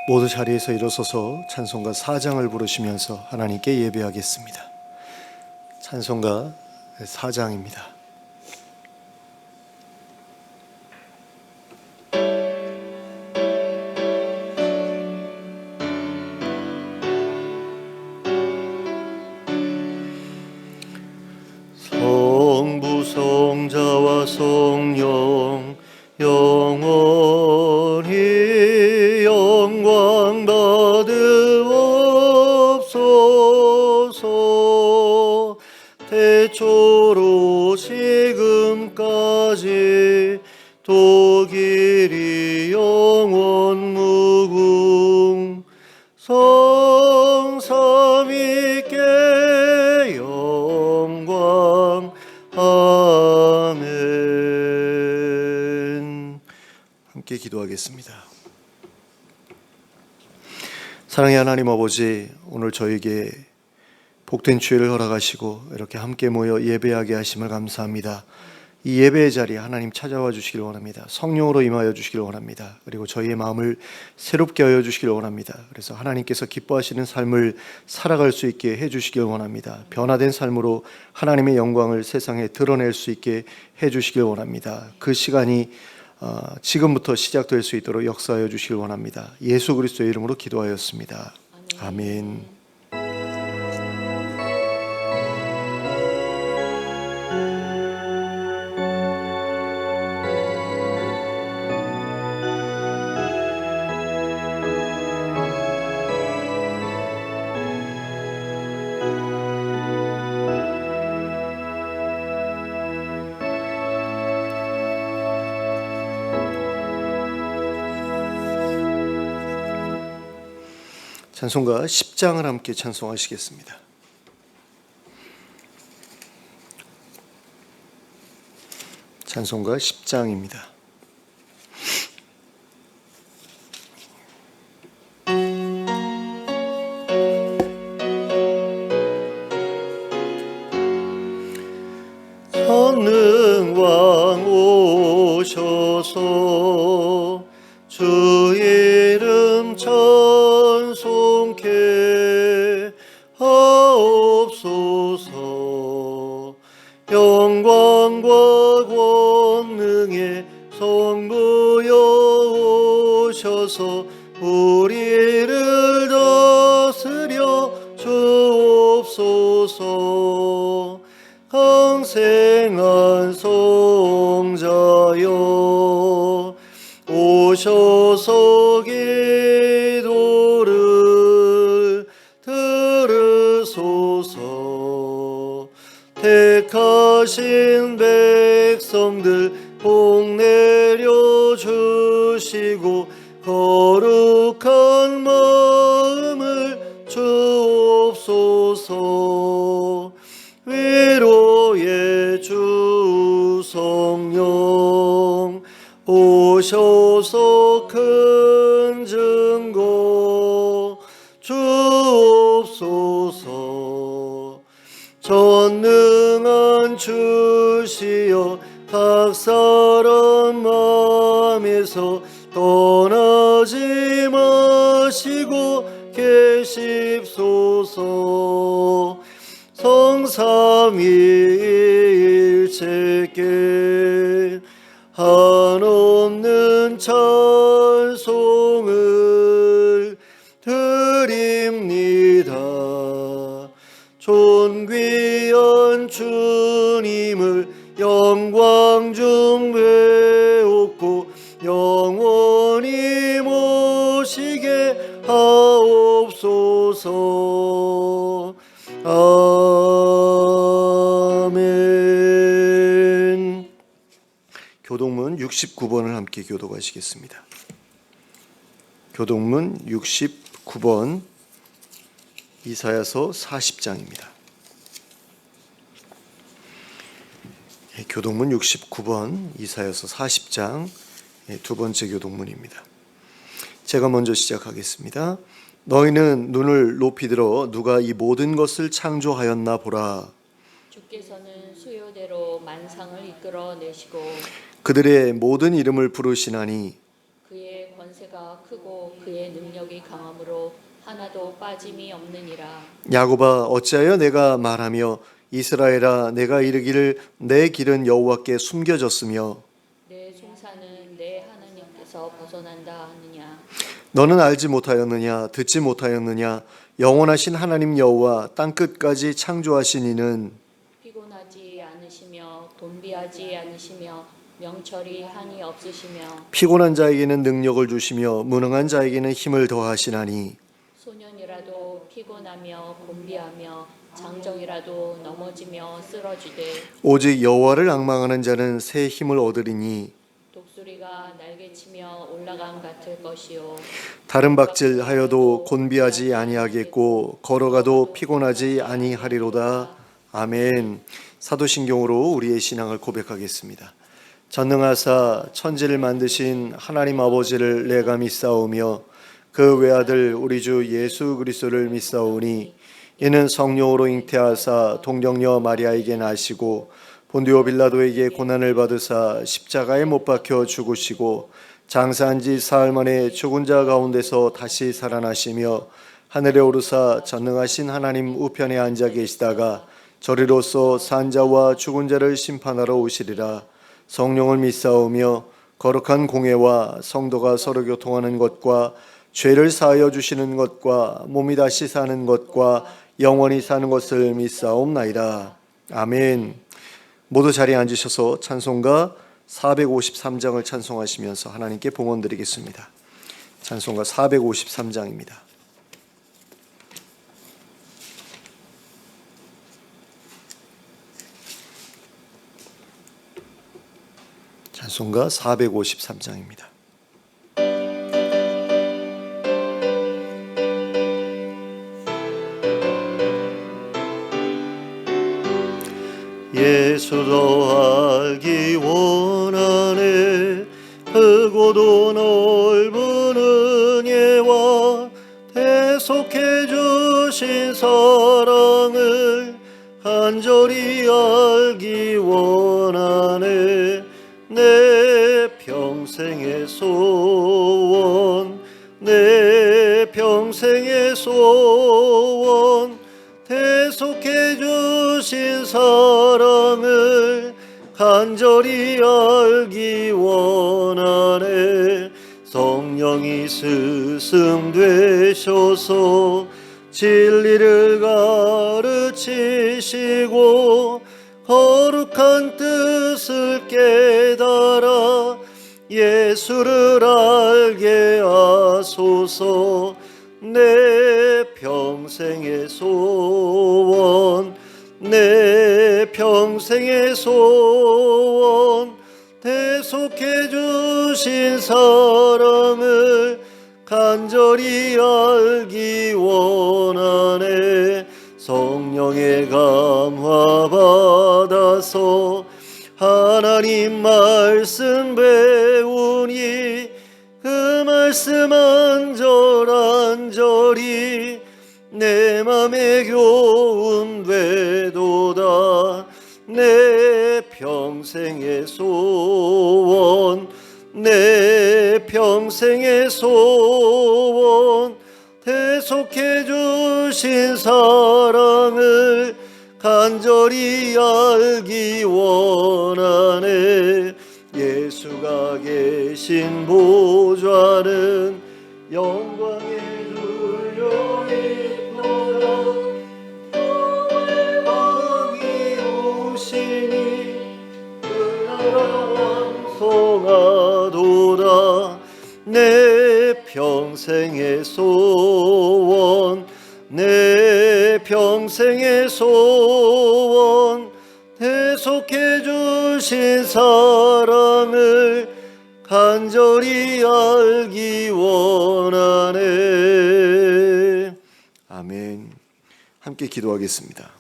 모두 자리에서 일어서서 찬송가 4장을 부르시면서 하나님께 예배하겠습니다. 찬송가 4장입니다. 성부 성자와 성령 영원히 영광 받으옵소서. 태초로 지금까지 독일이 영원 무궁 성삼위께 영광. 아멘. 함께 기도하겠습니다. 사랑의 하나님 아버지, 오늘 저에게 복된 주일을 허락하시고 이렇게 함께 모여 예배하게 하심을 감사합니다. 이 예배의 자리에 하나님 찾아와 주시길 원합니다. 성령으로 임하여 주시길 원합니다. 그리고 저희의 마음을 새롭게 하여 주시길 원합니다. 그래서 하나님께서 기뻐하시는 삶을 살아갈 수 있게 해주시길 원합니다. 변화된 삶으로 하나님의 영광을 세상에 드러낼 수 있게 해주시길 원합니다. 그 시간이 지금부터 시작될 수 있도록 역사하여 주시길 원합니다. 예수 그리스도의 이름으로 기도하였습니다. 아멘. 찬송가 10장을 함께 찬송하시겠습니다. 찬송가 10장입니다. 전능왕 오셔서 주 이름 찬송케 하옵소서. 영광과 권능의 성부여 오셔서 우리를 다스려 주옵소서. 강생한 성자여 오셔서 기도를 들으소서. 택하신 백성들 복 내려 주시고 거룩한 마음을 주옵소서. 위로의 주 성령 오셔서 큰 증거 주옵소서. 전능한 주시여 각 사람 마음에서 떠나지 마시고 계십소서. 성삼위일체께 한없는 찬송을 드립니다. 존귀한 주님을 영광 중 배웠고 영원히 모시게 하옵소서. 아멘. 교동문 69번을 함께 교독하시겠습니다. 교동문 69번 이사야서 40장입니다. 교동문 69번 이사야서 40장 두 번째 교동문입니다. 제가 먼저 시작하겠습니다. 너희는 눈을 높이 들어 누가 이 모든 것을 창조하였나 보라. 주께서는 수요대로 만상을 이끌어내시고 그들의 모든 이름을 부르시나니 그의 권세가 자비가 크고 그의 능력이 강함으로 하나도 빠짐이 없느니라. 야곱아 어찌하여 내가 말하며 이스라엘아 내가 이르기를 내 길은 여호와께 숨겨졌으며 내 송사는 내 하나님께서 벗어난다 하느냐. 너는 알지 못하였느냐 듣지 못하였느냐 영원하신 하나님 여호와 땅끝까지 창조하신 이는 피곤하지 않으시며 곤비하지 않으시며 명철이 한이 없으시며 피곤한 자에게는 능력을 주시며 무능한 자에게는 힘을 더하시나니 소년이라도 피곤하며 곤비하며 장정이라도 넘어지며 쓰러지되 오직 여호와를 앙망하는 자는 새 힘을 얻으리니 독수리가 날개치며 올라감 같을 것이요 다른 박질하여도 곤비하지 아니하겠고 걸어가도 피곤하지 아니하리로다. 아멘. 사도신경으로 우리의 신앙을 고백하겠습니다. 전능하사 천지를 만드신 하나님 아버지를 내가 믿사오며 그 외아들 우리 주 예수 그리스도를 믿사오니 이는 성령으로 잉태하사 동정녀 마리아에게 나시고 본디오 빌라도에게 고난을 받으사 십자가에 못 박혀 죽으시고 장사한 지 사흘 만에 죽은 자 가운데서 다시 살아나시며 하늘에 오르사 전능하신 하나님 우편에 앉아 계시다가 저리로서 산자와 죽은 자를 심판하러 오시리라. 성령을 믿사오며 거룩한 공회와 성도가 서로 교통하는 것과 죄를 사하여 주시는 것과 몸이 다시 사는 것과 영원히 사는 것을 믿사옵나이다. 아멘. 모두 자리에 앉으셔서 찬송가 453장을 찬송하시면서 하나님께 봉헌 드리겠습니다. 찬송가 453장입니다. 찬송가 453장입니다. 예수도 알기 원하네. 크고도 넓은 은혜와 대속해 주신 사랑을 간절히 알기 원하네. 내 평생의 소원, 내 평생의 소원, 대속해 주신 사랑을 간절히 알기 원하네. 성령이 스승되셔서 진리를 가르치시고 거룩한 뜻을 깨달아 예수를 알게 하소서. 내 평생의 소원, 내 평생의 소원, 대속해 주신 사랑을 간절히 알기 원하네. 성령의 감화 받아서 하나님 말씀 배우니 그 말씀 안절안절이 내 맘에 교훈되도다. 내 평생의 소원, 내 평생의 소원, 대속해 주신 사랑을 간절히 알기 원하네. 예수가 계신 보좌는 영광에 둘려 있도다. 영원히 오시니 그 나라 왕성하도다. 내 평생의 소원, 내 평생의 소원, 대속해 주신 사랑을 간절히 알기 원하네. 아멘. 함께 기도하겠습니다.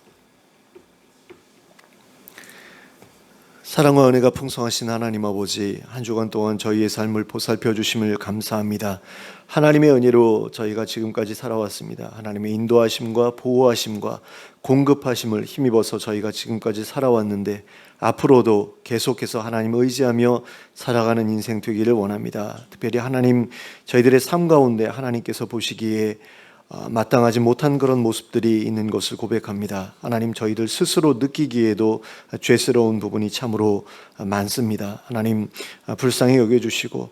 사랑과 은혜가 풍성하신 하나님 아버지, 한 주간 동안 저희의 삶을 보살펴 주심을 감사합니다. 하나님의 은혜로 저희가 지금까지 살아왔습니다. 하나님의 인도하심과 보호하심과 공급하심을 힘입어서 저희가 지금까지 살아왔는데 앞으로도 계속해서 하나님 의지하며 살아가는 인생 되기를 원합니다. 특별히 하나님, 저희들의 삶 가운데 하나님께서 보시기에 마땅하지 못한 그런 모습들이 있는 것을 고백합니다. 하나님, 저희들 스스로 느끼기에도 죄스러운 부분이 참으로 많습니다. 하나님, 불쌍히 여겨주시고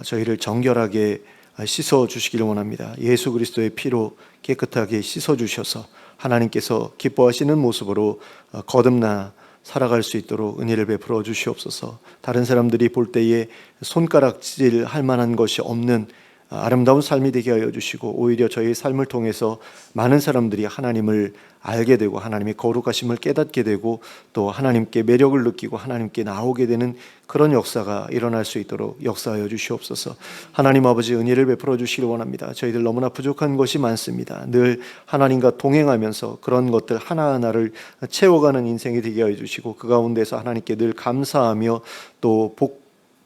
저희를 정결하게 씻어주시기를 원합니다. 예수 그리스도의 피로 깨끗하게 씻어주셔서 하나님께서 기뻐하시는 모습으로 거듭나 살아갈 수 있도록 은혜를 베풀어 주시옵소서. 다른 사람들이 볼 때에 손가락질 할 만한 것이 없는 아름다운 삶이 되게 하여 주시고, 오히려 저희의 삶을 통해서 많은 사람들이 하나님을 알게 되고 하나님의 거룩하심을 깨닫게 되고 또 하나님께 매력을 느끼고 하나님께 나오게 되는 그런 역사가 일어날 수 있도록 역사하여 주시옵소서. 하나님 아버지, 은혜를 베풀어 주시기를 원합니다. 저희들 너무나 부족한 것이 많습니다. 늘 하나님과 동행하면서 그런 것들 하나하나를 채워가는 인생이 되게 하여 주시고, 그 가운데서 하나님께 늘 감사하며 또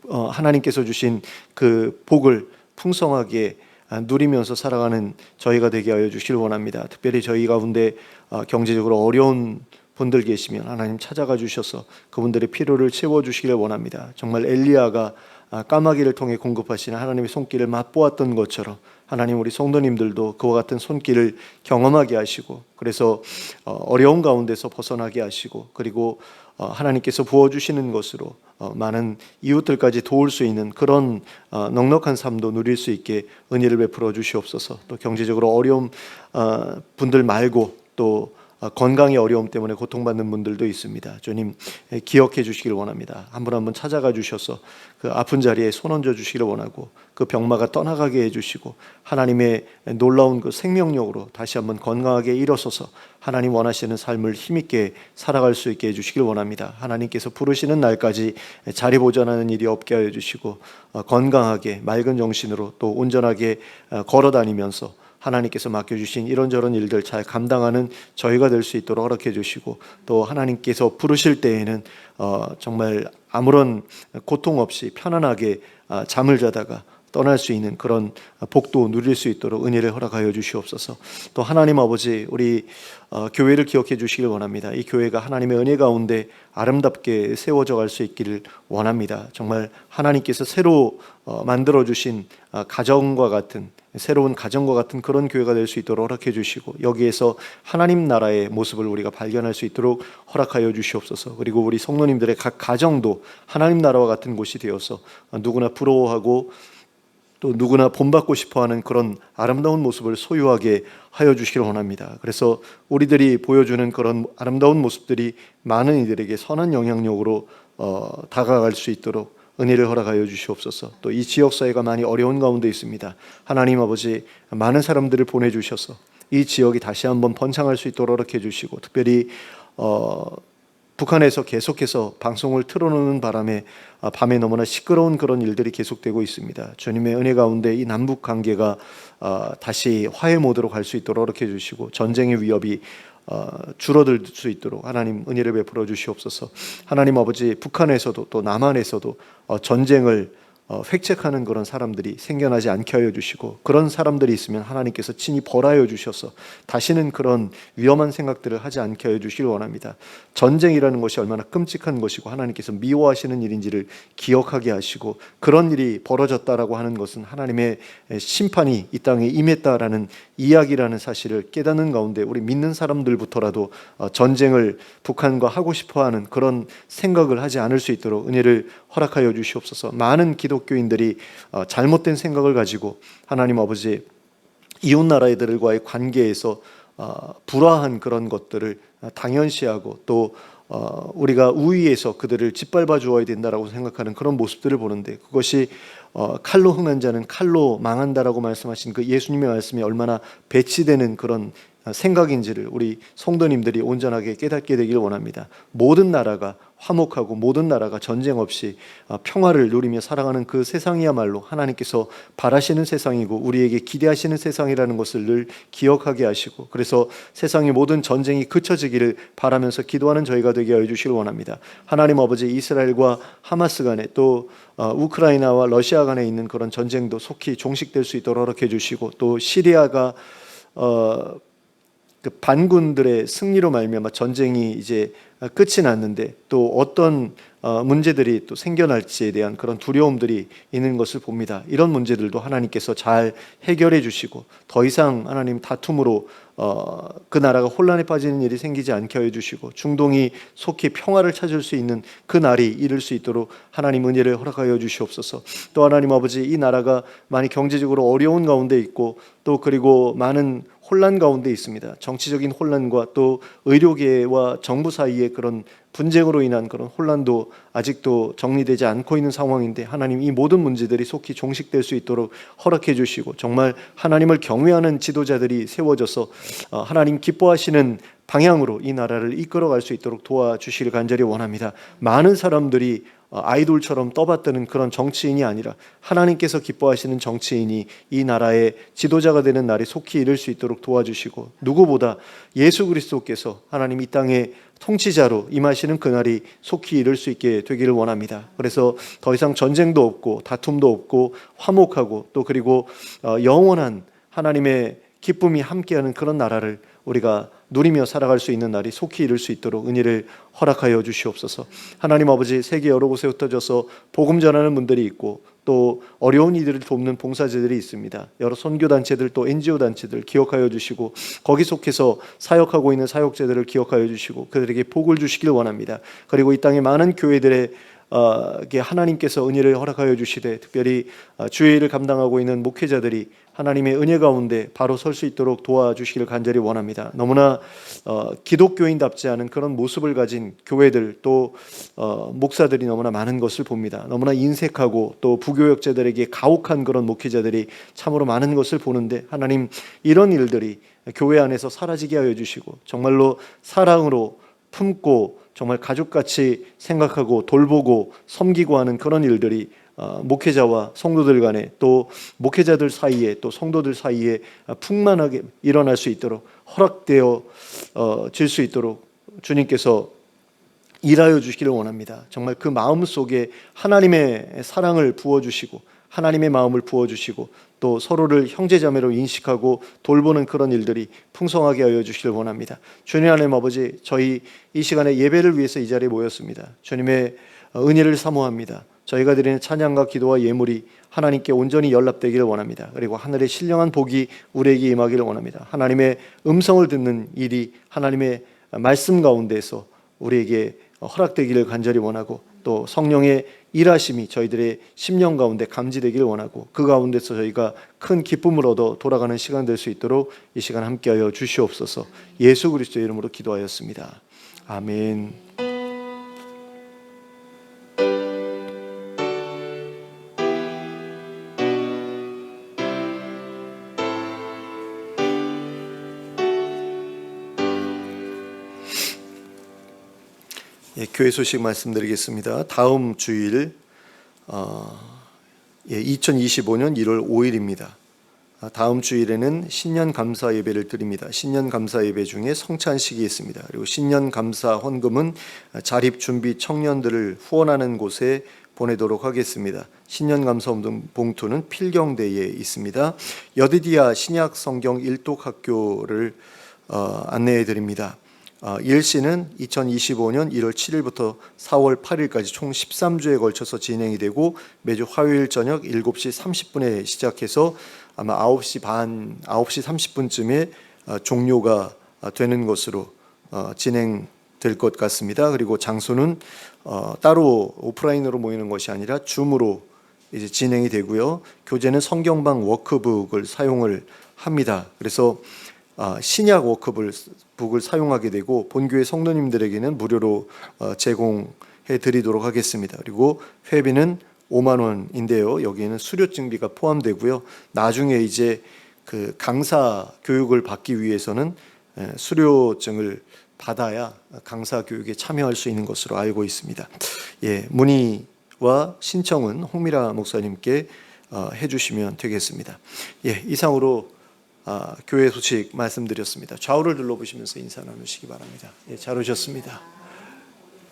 하나님께서 주신 그 복을 풍성하게 누리면서 살아가는 저희가 되게 하여 주시길 원합니다. 특별히 저희 가운데 경제적으로 어려운 분들 계시면 하나님 찾아가 주셔서 그분들의 필요를 채워주시길 원합니다. 정말 엘리야가 까마귀를 통해 공급하시는 하나님의 손길을 맛보았던 것처럼 하나님, 우리 성도님들도 그와 같은 손길을 경험하게 하시고, 그래서 어려운 가운데서 벗어나게 하시고, 그리고 하나님께서 부어주시는 것으로 많은 이웃들까지 도울 수 있는 그런 넉넉한 삶도 누릴 수 있게 은혜를 베풀어 주시옵소서. 또 경제적으로 어려운 분들 말고 또 건강의 어려움 때문에 고통받는 분들도 있습니다. 주님, 기억해 주시기를 원합니다. 한 분 한 분 찾아가 주셔서 그 아픈 자리에 손 얹어 주시기를 원하고, 그 병마가 떠나가게 해주시고 하나님의 놀라운 그 생명력으로 다시 한번 건강하게 일어서서 하나님 원하시는 삶을 힘있게 살아갈 수 있게 해주시길 원합니다. 하나님께서 부르시는 날까지 자리 보존하는 일이 없게 하여 주시고, 건강하게 맑은 정신으로 또 온전하게 걸어다니면서 하나님께서 맡겨주신 이런저런 일들 잘 감당하는 저희가 될 수 있도록 허락해 주시고, 또 하나님께서 부르실 때에는 정말 아무런 고통 없이 편안하게 잠을 자다가 떠날 수 있는 그런 복도 누릴 수 있도록 은혜를 허락하여 주시옵소서. 또 하나님 아버지, 우리 교회를 기억해 주시길 원합니다. 이 교회가 하나님의 은혜 가운데 아름답게 세워져 갈 수 있기를 원합니다. 정말 하나님께서 새로 만들어 주신 가정과 같은, 새로운 가정과 같은 그런 교회가 될 수 있도록 허락해 주시고, 여기에서 하나님 나라의 모습을 우리가 발견할 수 있도록 허락하여 주시옵소서. 그리고 우리 성도님들의 각 가정도 하나님 나라와 같은 곳이 되어서 누구나 부러워하고 또 누구나 본받고 싶어하는 그런 아름다운 모습을 소유하게 하여 주시기를 원합니다. 그래서 우리들이 보여주는 그런 아름다운 모습들이 많은 이들에게 선한 영향력으로 다가갈 수 있도록 은혜를 허락하여 주시옵소서. 또 이 지역사회가 많이 어려운 가운데 있습니다. 하나님 아버지, 많은 사람들을 보내주셔서 이 지역이 다시 한번 번창할 수 있도록 허락해 주시고, 특별히 북한에서 계속해서 방송을 틀어놓는 바람에 밤에 너무나 시끄러운 그런 일들이 계속되고 있습니다. 주님의 은혜 가운데 이 남북 관계가 다시 화해 모드로 갈 수 있도록 허락해 주시고, 전쟁의 위협이 줄어들 수 있도록 하나님 은혜를 베풀어 주시옵소서. 하나님 아버지, 북한에서도 또 남한에서도 전쟁을 획책하는 그런 사람들이 생겨나지 않게 하여 주시고, 그런 사람들이 있으면 하나님께서 친히 벌하여 주셔서 다시는 그런 위험한 생각들을 하지 않게 하여 주시길 원합니다. 전쟁이라는 것이 얼마나 끔찍한 것이고 하나님께서 미워하시는 일인지를 기억하게 하시고, 그런 일이 벌어졌다라고 하는 것은 하나님의 심판이 이 땅에 임했다라는 이야기라는 사실을 깨닫는 가운데 우리 믿는 사람들부터라도 전쟁을 북한과 하고 싶어하는 그런 생각을 하지 않을 수 있도록 은혜를 허락하여 주시옵소서. 많은 기독교인들이 잘못된 생각을 가지고 하나님 아버지, 이웃 나라들과의 관계에서 불화한 그런 것들을 당연시하고 또 우리가 우위에서 그들을 짓밟아 주어야 된다라고 생각하는 그런 모습들을 보는데, 그것이 칼로 흥한 자는 칼로 망한다라고 말씀하신 그 예수님의 말씀이 얼마나 배치되는 그런 생각인지를 우리 성도님들이 온전하게 깨닫게 되기를 원합니다. 모든 나라가 화목하고 모든 나라가 전쟁 없이 평화를 누리며 살아가는 그 세상이야말로 하나님께서 바라시는 세상이고 우리에게 기대하시는 세상이라는 것을 늘 기억하게 하시고, 그래서 세상의 모든 전쟁이 그쳐지기를 바라면서 기도하는 저희가 되게 하여 주시길 원합니다. 하나님 아버지, 이스라엘과 하마스 간에 또 우크라이나와 러시아 간에 있는 그런 전쟁도 속히 종식될 수 있도록 허락해 주시고, 또 시리아가 그 반군들의 승리로 말미암아 전쟁이 이제 끝이 났는데 또 어떤 문제들이 또 생겨날지에 대한 그런 두려움들이 있는 것을 봅니다. 이런 문제들도 하나님께서 잘 해결해 주시고 더 이상 하나님 다툼으로 그 나라가 혼란에 빠지는 일이 생기지 않게 하여 주시고 중동이 속히 평화를 찾을 수 있는 그 날이 이를 수 있도록 하나님 은혜를 허락하여 주시옵소서. 또 하나님 아버지, 이 나라가 많이 경제적으로 어려운 가운데 있고 또 그리고 많은 혼란 가운데 있습니다. 정치적인 혼란과 또 의료계와 정부 사이의 그런 분쟁으로 인한 그런 혼란도 아직도 정리되지 않고 있는 상황인데, 하나님 이 모든 문제들이 속히 종식될 수 있도록 허락해 주시고 정말 하나님을 경외하는 지도자들이 세워져서 하나님 기뻐하시는 방향으로 이 나라를 이끌어갈 수 있도록 도와주시길 간절히 원합니다. 많은 사람들이 아이돌처럼 떠받드는 그런 정치인이 아니라 하나님께서 기뻐하시는 정치인이 이 나라의 지도자가 되는 날이 속히 이를 수 있도록 도와주시고, 누구보다 예수 그리스도께서 하나님 이 땅의 통치자로 임하시는 그날이 속히 이를 수 있게 되기를 원합니다. 그래서 더 이상 전쟁도 없고 다툼도 없고 화목하고 또 그리고 영원한 하나님의 기쁨이 함께하는 그런 나라를 우리가 누리며 살아갈 수 있는 날이 속히 이룰 수 있도록 은혜를 허락하여 주시옵소서. 하나님 아버지, 세계 여러 곳에 흩어져서 복음 전하는 분들이 있고 또 어려운 이들을 돕는 봉사자들이 있습니다. 여러 선교단체들 또 NGO 단체들 기억하여 주시고 거기 속해서 사역하고 있는 사역자들을 기억하여 주시고 그들에게 복을 주시길 원합니다. 그리고 이 땅의 많은 교회들의 하나님께서 은혜를 허락하여 주시되 특별히 주의 일을 감당하고 있는 목회자들이 하나님의 은혜 가운데 바로 설 수 있도록 도와주시기를 간절히 원합니다. 너무나 기독교인답지 않은 그런 모습을 가진 교회들 또 목사들이 너무나 많은 것을 봅니다. 너무나 인색하고 또 부교역자들에게 가혹한 그런 목회자들이 참으로 많은 것을 보는데, 하나님 이런 일들이 교회 안에서 사라지게 하여 주시고 정말로 사랑으로 품고 정말 가족같이 생각하고 돌보고 섬기고 하는 그런 일들이 목회자와 성도들 간에 또 목회자들 사이에 또 성도들 사이에 풍만하게 일어날 수 있도록 허락되어 질 수 있도록 주님께서 일하여 주시기를 원합니다. 정말 그 마음 속에 하나님의 사랑을 부어주시고 하나님의 마음을 부어주시고 또 서로를 형제자매로 인식하고 돌보는 그런 일들이 풍성하게 하여 주시길 원합니다. 주님 하나님 아버지, 저희 이 시간에 예배를 위해서 이 자리에 모였습니다. 주님의 은혜를 사모합니다. 저희가 드리는 찬양과 기도와 예물이 하나님께 온전히 연락되기를 원합니다. 그리고 하늘의 신령한 복이 우리에게 임하기를 원합니다. 하나님의 음성을 듣는 일이 하나님의 말씀 가운데서 우리에게 허락되기를 간절히 원하고 또 성령의 일하심이 저희들의 심령 가운데 감지되기를 원하고 그 가운데서 저희가 큰 기쁨을 얻어 돌아가는 시간 될 수 있도록 이 시간 함께하여 주시옵소서. 예수 그리스도의 이름으로 기도하였습니다. 아멘. 교회 소식 말씀드리겠습니다. 다음 주일 2025년 1월 5일입니다. 다음 주일에는 신년 감사 예배를 드립니다. 신년 감사 예배 중에 성찬식이 있습니다. 그리고 신년 감사 헌금은 자립 준비 청년들을 후원하는 곳에 보내도록 하겠습니다. 신년 감사 봉투는 필경대에 있습니다. 여디디아 신약 성경 일독학교를 안내해 드립니다. 일시는 2025년 1월 7일부터 4월 8일까지 총 13주에 걸쳐서 진행이 되고 매주 화요일 저녁 7시 30분에 시작해서 아마 9시 30분쯤에 종료가 되는 것으로 진행될 것 같습니다. 그리고 장소는 따로 오프라인으로 모이는 것이 아니라 줌으로 이제 진행이 되고요. 교재는 성경방 워크북을 사용을 합니다. 그래서 신약 워크북을 사용하게 되고 본교회 성도님들에게는 무료로 제공해 드리도록 하겠습니다. 그리고 회비는 5만 원인데요. 여기에는 수료증비가 포함되고요. 나중에 이제 그 강사 교육을 받기 위해서는 수료증을 받아야 강사 교육에 참여할 수 있는 것으로 알고 있습니다. 예, 문의와 신청은 홍미라 목사님께 해주시면 되겠습니다. 예, 이상으로 교회 소식 말씀드렸습니다. 좌우를 둘러보시면서 인사 나누시기 바랍니다. 예, 잘 오셨습니다.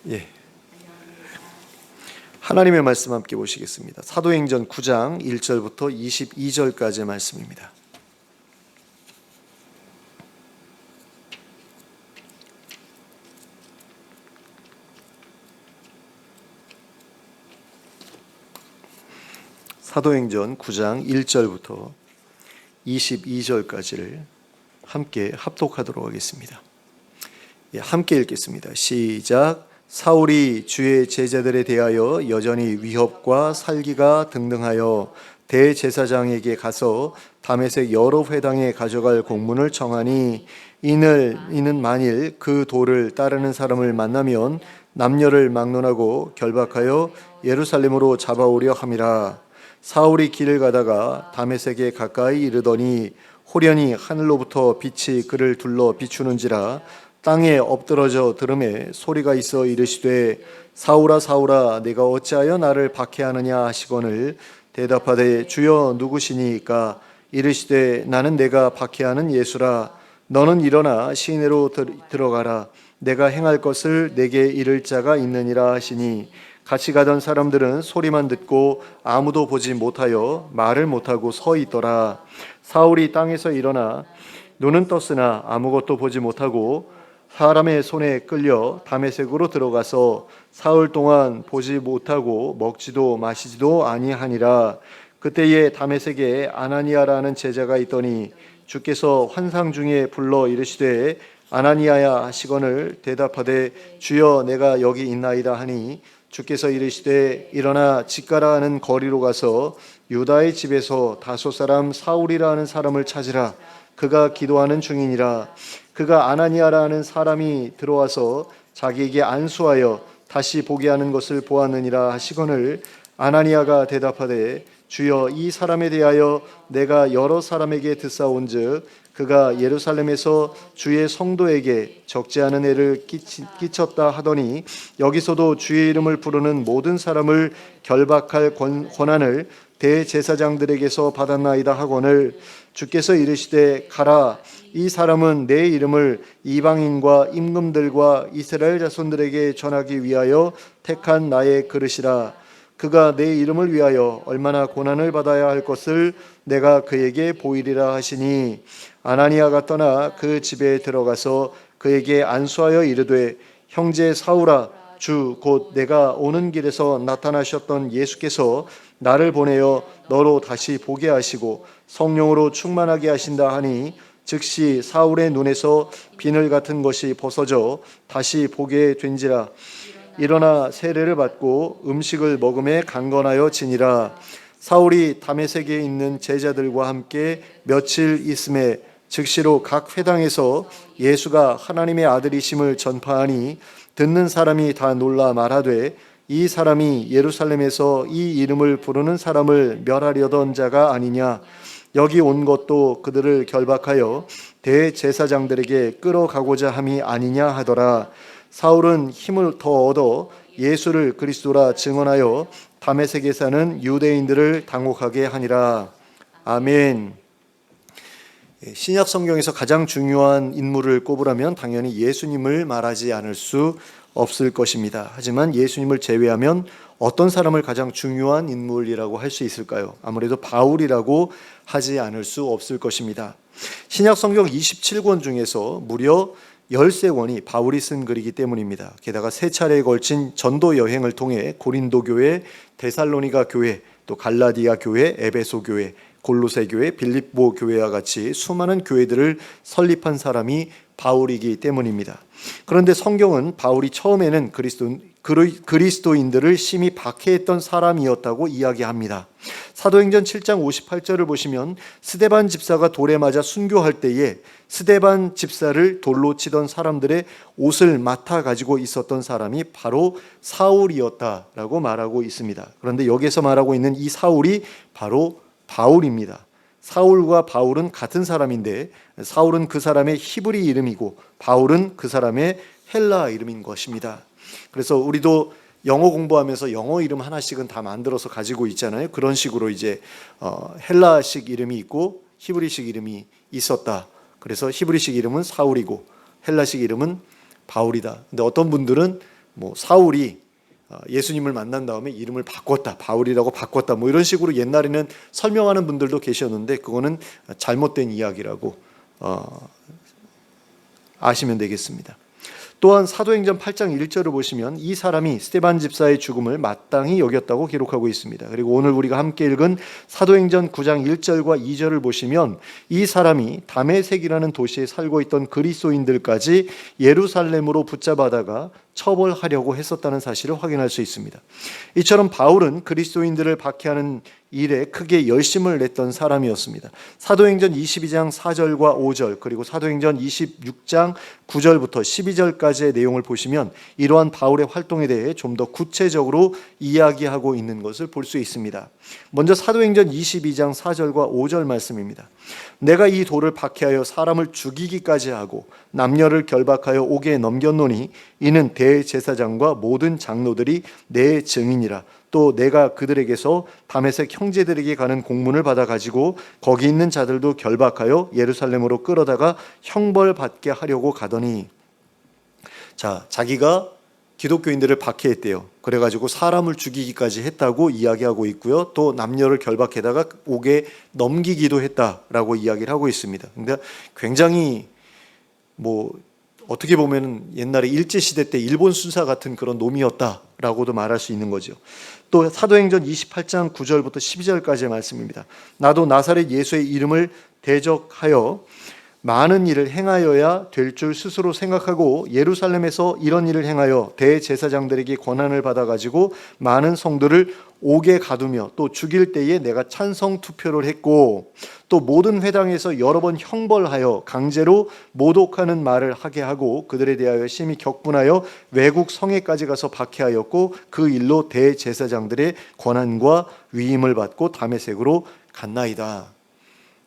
예. 하나님의 말씀 함께 보시겠습니다. 사도행전 9장 1절부터 22절까지의 말씀입니다. 사도행전 9장 1절부터 22절까지를 함께 합독하도록 하겠습니다. 예, 함께 읽겠습니다. 시작. 사울이 주의 제자들에 대하여 여전히 위협과 살기가 등등하여 대제사장에게 가서 다메섹 여러 회당에 가져갈 공문을 청하니 이는 만일 그 도를 따르는 사람을 만나면 남녀를 막론하고 결박하여 예루살렘으로 잡아오려 함이라. 사울이 길을 가다가 다메섹에 가까이 이르더니 호련히 하늘로부터 빛이 그를 둘러 비추는지라. 땅에 엎드러져 들음에 소리가 있어 이르시되 사울아 사울아 내가 어찌하여 나를 박해하느냐 하시거늘 대답하되 주여 누구시니까 이르시되 나는 내가 박해하는 예수라. 너는 일어나 시내로 들어가라. 내가 행할 것을 내게 이를 자가 있느니라 하시니 같이 가던 사람들은 소리만 듣고 아무도 보지 못하여 말을 못하고 서 있더라. 사울이 땅에서 일어나 눈은 떴으나 아무것도 보지 못하고 사람의 손에 끌려 다메섹으로 들어가서 사흘 동안 보지 못하고 먹지도 마시지도 아니하니라. 그때에 다메섹에 아나니아라는 제자가 있더니 주께서 환상 중에 불러 이르시되 아나니아야 하시거늘 대답하되 주여 내가 여기 있나이다 하니 주께서 이르시되 일어나 직가라 하는 거리로 가서 유다의 집에서 다소 사람 사울이라 하는 사람을 찾으라. 그가 기도하는 중이니라. 그가 아나니아라 하는 사람이 들어와서 자기에게 안수하여 다시 보게 하는 것을 보았느니라 하시거늘 아나니아가 대답하되 주여 이 사람에 대하여 내가 여러 사람에게 듣사온즉 그가 예루살렘에서 주의 성도에게 적지 않은 애를 끼쳤다 하더니 여기서도 주의 이름을 부르는 모든 사람을 결박할 권한을 대제사장들에게서 받았나이다 하거늘 주께서 이르시되 가라. 이 사람은 내 이름을 이방인과 임금들과 이스라엘 자손들에게 전하기 위하여 택한 나의 그릇이라. 그가 내 이름을 위하여 얼마나 고난을 받아야 할 것을 내가 그에게 보이리라 하시니 아나니아가 떠나 그 집에 들어가서 그에게 안수하여 이르되 형제 사울아 주 곧 내가 오는 길에서 나타나셨던 예수께서 나를 보내어 너로 다시 보게 하시고 성령으로 충만하게 하신다 하니 즉시 사울의 눈에서 비늘 같은 것이 벗어져 다시 보게 된지라. 일어나 세례를 받고 음식을 먹음에 강건하여 지니라. 사울이 다메섹에 있는 제자들과 함께 며칠 있음에 즉시로 각 회당에서 예수가 하나님의 아들이심을 전파하니 듣는 사람이 다 놀라 말하되 이 사람이 예루살렘에서 이 이름을 부르는 사람을 멸하려던 자가 아니냐. 여기 온 것도 그들을 결박하여 대제사장들에게 끌어가고자 함이 아니냐 하더라. 사울은 힘을 더 얻어 예수를 그리스도라 증언하여 다메섹에 사는 유대인들을 당혹하게 하니라. 아멘. 신약 성경에서 가장 중요한 인물을 꼽으라면 당연히 예수님을 말하지 않을 수 없을 것입니다. 하지만 예수님을 제외하면 어떤 사람을 가장 중요한 인물이라고 할 수 있을까요? 아무래도 바울이라고 하지 않을 수 없을 것입니다. 신약 성경 27권 중에서 무려 13권이 바울이 쓴 글이기 때문입니다. 게다가 세 차례에 걸친 전도 여행을 통해 고린도 교회, 데살로니가 교회, 또 갈라디아 교회, 에베소 교회, 골로새 교회, 빌립보 교회와 같이 수많은 교회들을 설립한 사람이 바울이기 때문입니다. 그런데 성경은 바울이 처음에는 그리스도인들을 심히 박해했던 사람이었다고 이야기합니다. 사도행전 7장 58절을 보시면 스데반 집사가 돌에 맞아 순교할 때에 스데반 집사를 돌로 치던 사람들의 옷을 맡아 가지고 있었던 사람이 바로 사울이었다라고 말하고 있습니다. 그런데 여기서 말하고 있는 이 사울이 바로 바울입니다. 사울과 바울은 같은 사람인데 사울은 그 사람의 히브리 이름이고 바울은 그 사람의 헬라 이름인 것입니다. 그래서 우리도 영어 공부하면서 영어 이름 하나씩은 다 만들어서 가지고 있잖아요. 그런 식으로 이제 헬라식 이름이 있고 히브리식 이름이 있었다. 그래서 히브리식 이름은 사울이고 헬라식 이름은 바울이다. 근데 어떤 분들은 뭐 사울이 예수님을 만난 다음에 이름을 바꿨다, 바울이라고 바꿨다, 뭐 이런 식으로 옛날에는 설명하는 분들도 계셨는데 그거는 잘못된 이야기라고 아시면 되겠습니다. 또한 사도행전 8장 1절을 보시면 이 사람이 스데반 집사의 죽음을 마땅히 여겼다고 기록하고 있습니다. 그리고 오늘 우리가 함께 읽은 사도행전 9장 1절과 2절을 보시면 이 사람이 다메섹이라는 도시에 살고 있던 그리스도인들까지 예루살렘으로 붙잡아다가 처벌하려고 했었다는 사실을 확인할 수 있습니다. 이처럼 바울은 그리스도인들을 박해하는 일에 크게 열심을 냈던 사람이었습니다. 사도행전 22장 4절과 5절 그리고 사도행전 26장 9절부터 12절까지의 내용을 보시면 이러한 바울의 활동에 대해 좀 더 구체적으로 이야기하고 있는 것을 볼 수 있습니다. 먼저 사도행전 22장 4절과 5절 말씀입니다. 내가 이 돌을 박해하여 사람을 죽이기까지 하고 남녀를 결박하여 옥에 넘겼노니 이는 대제사장과 모든 장로들이 내 증인이라. 또 내가 그들에게서 다메섹 형제들에게 가는 공문을 받아 가지고 거기 있는 자들도 결박하여 예루살렘으로 끌어다가 형벌받게 하려고 가더니, 자, 자기가 기독교인들을 박해했대요. 그래가지고 사람을 죽이기까지 했다고 이야기하고 있고요. 또 남녀를 결박해다가 옥에 넘기기도 했다라고 이야기를 하고 있습니다. 그러니까 굉장히 뭐 어떻게 보면 옛날에 일제시대 때 일본 순사 같은 그런 놈이었다라고도 말할 수 있는 거죠. 또 사도행전 28장 9절부터 12절까지의 말씀입니다. 나도 나사렛 예수의 이름을 대적하여 많은 일을 행하여야 될 줄 스스로 생각하고 예루살렘에서 이런 일을 행하여 대제사장들에게 권한을 받아가지고 많은 성도를 옥에 가두며 또 죽일 때에 내가 찬성 투표를 했고 또 모든 회당에서 여러 번 형벌하여 강제로 모독하는 말을 하게 하고 그들에 대하여 심히 격분하여 외국 성에까지 가서 박해하였고 그 일로 대제사장들의 권한과 위임을 받고 다메섹으로 갔나이다.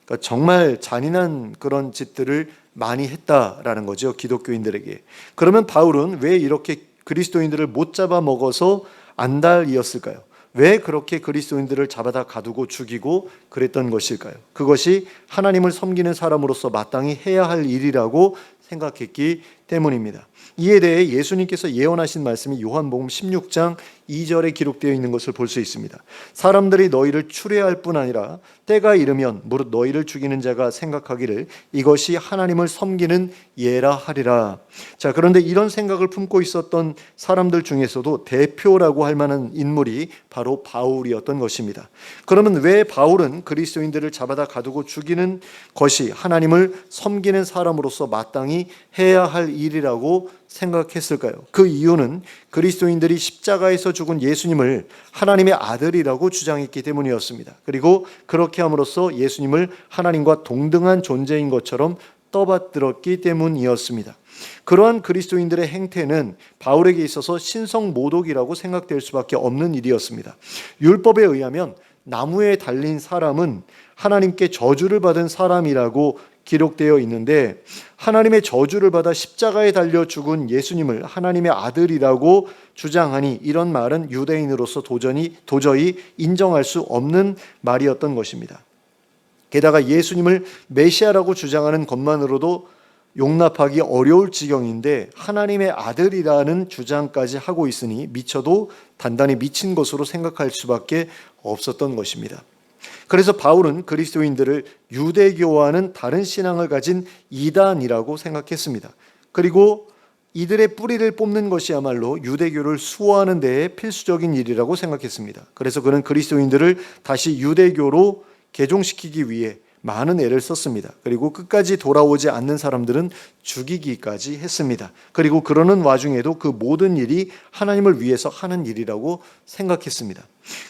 그러니까 정말 잔인한 그런 짓들을 많이 했다라는 거죠, 기독교인들에게. 그러면 바울은 왜 이렇게 그리스도인들을 못 잡아 먹어서 안달이었을까요? 왜 그렇게 그리스도인들을 잡아다 가두고 죽이고 그랬던 것일까요? 그것이 하나님을 섬기는 사람으로서 마땅히 해야 할 일이라고 생각했기 때문입니다. 이에 대해 예수님께서 예언하신 말씀이 요한복음 16장 2절에 기록되어 있는 것을 볼 수 있습니다. 사람들이 너희를 추뢰할 뿐 아니라 때가 이르면 무릇 너희를 죽이는 자가 생각하기를 이것이 하나님을 섬기는 예라 하리라. 자, 그런데 이런 생각을 품고 있었던 사람들 중에서도 대표라고 할 만한 인물이 바로 바울이었던 것입니다. 그러면 왜 바울은 그리스도인들을 잡아다 가두고 죽이는 것이 하나님을 섬기는 사람으로서 마땅히 해야 할 일이라고 생각했을까요? 그 이유는 그리스도인들이 십자가에서 죽은 예수님을 하나님의 아들이라고 주장했기 때문이었습니다. 그리고 그렇게 함으로써 예수님을 하나님과 동등한 존재인 것처럼 떠받들었기 때문이었습니다. 그러한 그리스도인들의 행태는 바울에게 있어서 신성모독이라고 생각될 수밖에 없는 일이었습니다. 율법에 의하면 나무에 달린 사람은 하나님께 저주를 받은 사람이라고 기록되어 있는데 하나님의 저주를 받아 십자가에 달려 죽은 예수님을 하나님의 아들이라고 주장하니 이런 말은 유대인으로서 도저히 인정할 수 없는 말이었던 것입니다. 게다가 예수님을 메시아라고 주장하는 것만으로도 용납하기 어려울 지경인데 하나님의 아들이라는 주장까지 하고 있으니 미쳐도 단단히 미친 것으로 생각할 수밖에 없었던 것입니다. 그래서 바울은 그리스도인들을 유대교와는 다른 신앙을 가진 이단이라고 생각했습니다. 그리고 이들의 뿌리를 뽑는 것이야말로 유대교를 수호하는 데에 필수적인 일이라고 생각했습니다. 그래서 그는 그리스도인들을 다시 유대교로 개종시키기 위해 많은 애를 썼습니다. 그리고 끝까지 돌아오지 않는 사람들은 죽이기까지 했습니다. 그리고 그러는 와중에도 그 모든 일이 하나님을 위해서 하는 일이라고 생각했습니다.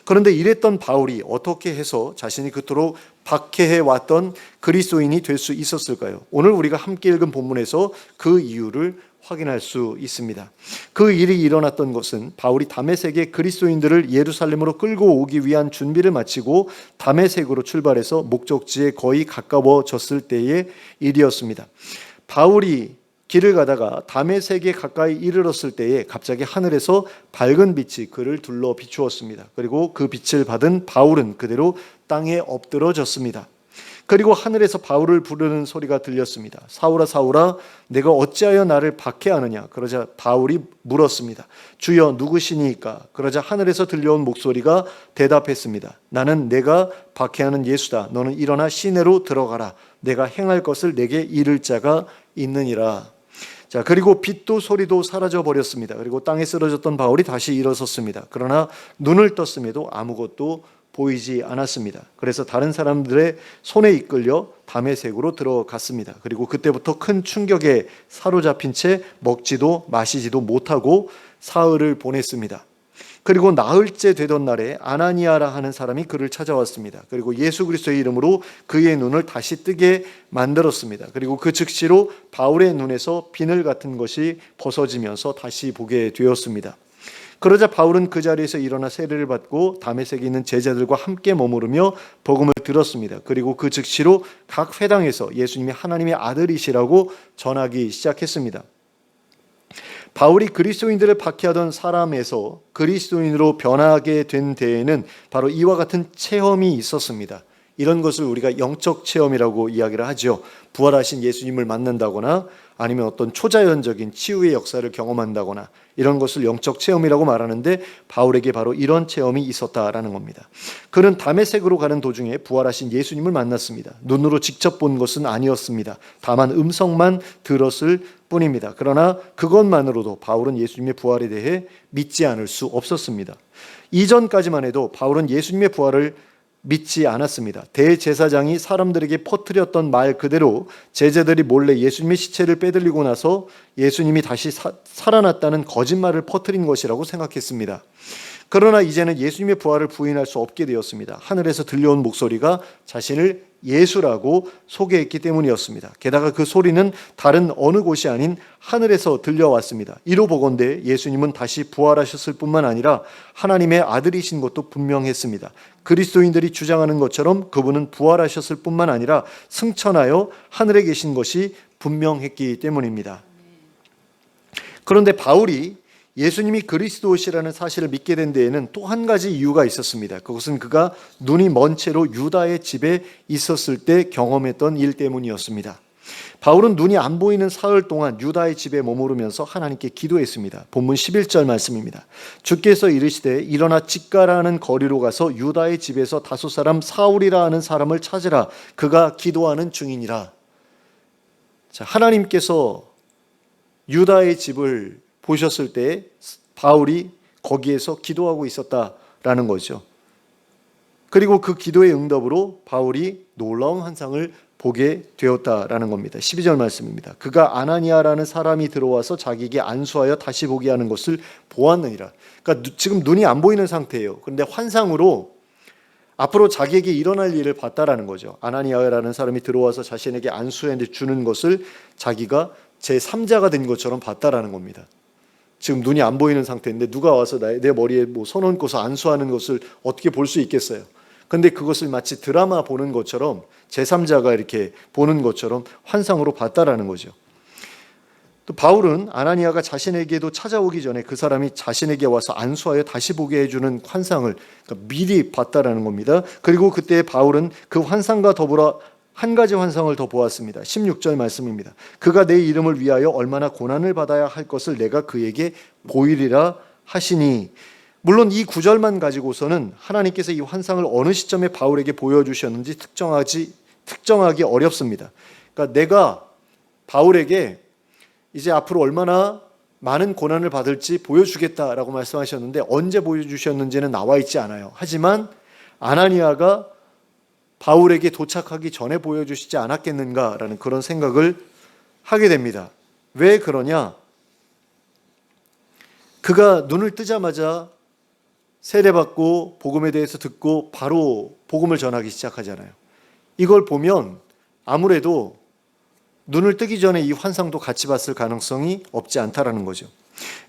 그런데 이랬던 바울이 어떻게 해서 자신이 그토록 박해해 왔던 그리스도인이 될 수 있었을까요? 오늘 우리가 함께 읽은 본문에서 그 이유를 확인할 수 있습니다. 그 일이 일어났던 것은 바울이 다메섹의 그리스도인들을 예루살렘으로 끌고 오기 위한 준비를 마치고 다메섹으로 출발해서 목적지에 거의 가까워졌을 때의 일이었습니다. 바울이 길을 가다가 다메섹에 가까이 이르렀을 때에 갑자기 하늘에서 밝은 빛이 그를 둘러 비추었습니다. 그리고 그 빛을 받은 바울은 그대로 땅에 엎드러졌습니다. 그리고 하늘에서 바울을 부르는 소리가 들렸습니다. 사울아 사울아 내가 어찌하여 나를 박해하느냐. 그러자 바울이 물었습니다. 주여 누구시니까? 그러자 하늘에서 들려온 목소리가 대답했습니다. 나는 내가 박해하는 예수다. 너는 일어나 시내로 들어가라. 내가 행할 것을 내게 이를 자가 있느니라. 자, 그리고 빛도 소리도 사라져 버렸습니다. 그리고 땅에 쓰러졌던 바울이 다시 일어섰습니다. 그러나 눈을 떴음에도 아무것도 보이지 않았습니다. 그래서 다른 사람들의 손에 이끌려 다메섹으로 들어갔습니다. 그리고 그때부터 큰 충격에 사로잡힌 채 먹지도 마시지도 못하고 사흘을 보냈습니다. 그리고 나흘째 되던 날에 아나니아라 하는 사람이 그를 찾아왔습니다. 그리고 예수 그리스도의 이름으로 그의 눈을 다시 뜨게 만들었습니다. 그리고 그 즉시로 바울의 눈에서 비늘 같은 것이 벗어지면서 다시 보게 되었습니다. 그러자 바울은 그 자리에서 일어나 세례를 받고 다메섹에 있는 제자들과 함께 머무르며 복음을 들었습니다. 그리고 그 즉시로 각 회당에서 예수님이 하나님의 아들이시라고 전하기 시작했습니다. 바울이 그리스도인들을 박해하던 사람에서 그리스도인으로 변하게 된 데에는 바로 이와 같은 체험이 있었습니다. 이런 것을 우리가 영적 체험이라고 이야기를 하죠. 부활하신 예수님을 만난다거나 아니면 어떤 초자연적인 치유의 역사를 경험한다거나 이런 것을 영적 체험이라고 말하는데 바울에게 바로 이런 체험이 있었다라는 겁니다. 그는 다메섹으로 가는 도중에 부활하신 예수님을 만났습니다. 눈으로 직접 본 것은 아니었습니다. 다만 음성만 들었을 뿐입니다. 그러나 그것만으로도 바울은 예수님의 부활에 대해 믿지 않을 수 없었습니다. 이전까지만 해도 바울은 예수님의 부활을 믿지 않았습니다. 대제사장이 사람들에게 퍼뜨렸던 말 그대로 제자들이 몰래 예수님의 시체를 빼들리고 나서 예수님이 다시 살아났다는 거짓말을 퍼뜨린 것이라고 생각했습니다. 그러나 이제는 예수님의 부활을 부인할 수 없게 되었습니다. 하늘에서 들려온 목소리가 자신을 예수라고 소개했기 때문이었습니다. 게다가 그 소리는 다른 어느 곳이 아닌 하늘에서 들려왔습니다. 이로 보건대 예수님은 다시 부활하셨을 뿐만 아니라 하나님의 아들이신 것도 분명했습니다. 그리스도인들이 주장하는 것처럼 그분은 부활하셨을 뿐만 아니라 승천하여 하늘에 계신 것이 분명했기 때문입니다. 그런데 바울이 예수님이 그리스도시라는 사실을 믿게 된 데에는 또 한 가지 이유가 있었습니다. 그것은 그가 눈이 먼 채로 유다의 집에 있었을 때 경험했던 일 때문이었습니다. 바울은 눈이 안 보이는 사흘 동안 유다의 집에 머무르면서 하나님께 기도했습니다. 본문 11절 말씀입니다. 주께서 이르시되 일어나 직가라는 거리로 가서 유다의 집에서 다섯 사람 사울이라 하는 사람을 찾으라. 그가 기도하는 중이니라. 자, 하나님께서 유다의 집을 보셨을 때 바울이 거기에서 기도하고 있었다라는 거죠. 그리고 그 기도의 응답으로 바울이 놀라운 환상을 보게 되었다라는 겁니다. 12절 말씀입니다. 그가 아나니아라는 사람이 들어와서 자기에게 안수하여 다시 보게 하는 것을 보았느니라. 그러니까 지금 눈이 안 보이는 상태예요. 그런데 환상으로 앞으로 자기에게 일어날 일을 봤다라는 거죠. 아나니아라는 사람이 들어와서 자신에게 안수해 주는 것을 자기가 제3자가 된 것처럼 봤다라는 겁니다. 지금 눈이 안 보이는 상태인데 누가 와서 내 머리에 뭐 손 얹고서 안수하는 것을 어떻게 볼 수 있겠어요? 근데 그것을 마치 드라마 보는 것처럼 제3자가 이렇게 보는 것처럼 환상으로 봤다라는 거죠. 또 바울은 아나니아가 자신에게도 찾아오기 전에 그 사람이 자신에게 와서 안수하여 다시 보게 해주는 환상을 그러니까 미리 봤다라는 겁니다. 그리고 그때 바울은 그 환상과 더불어 한 가지 환상을 더 보았습니다. 16절 말씀입니다. 그가 내 이름을 위하여 얼마나 고난을 받아야 할 것을 내가 그에게 보이리라 하시니. 물론 이 구절만 가지고서는 하나님께서 이 환상을 어느 시점에 바울에게 보여주셨는지 특정하기 어렵습니다. 그러니까 내가 바울에게 이제 앞으로 얼마나 많은 고난을 받을지 보여주겠다라고 말씀하셨는데 언제 보여주셨는지는 나와 있지 않아요. 하지만 아나니아가 바울에게 도착하기 전에 보여주시지 않았겠는가라는 그런 생각을 하게 됩니다. 왜 그러냐? 그가 눈을 뜨자마자 세례받고 복음에 대해서 듣고 바로 복음을 전하기 시작하잖아요. 이걸 보면 아무래도 눈을 뜨기 전에 이 환상도 같이 봤을 가능성이 없지 않다라는 거죠.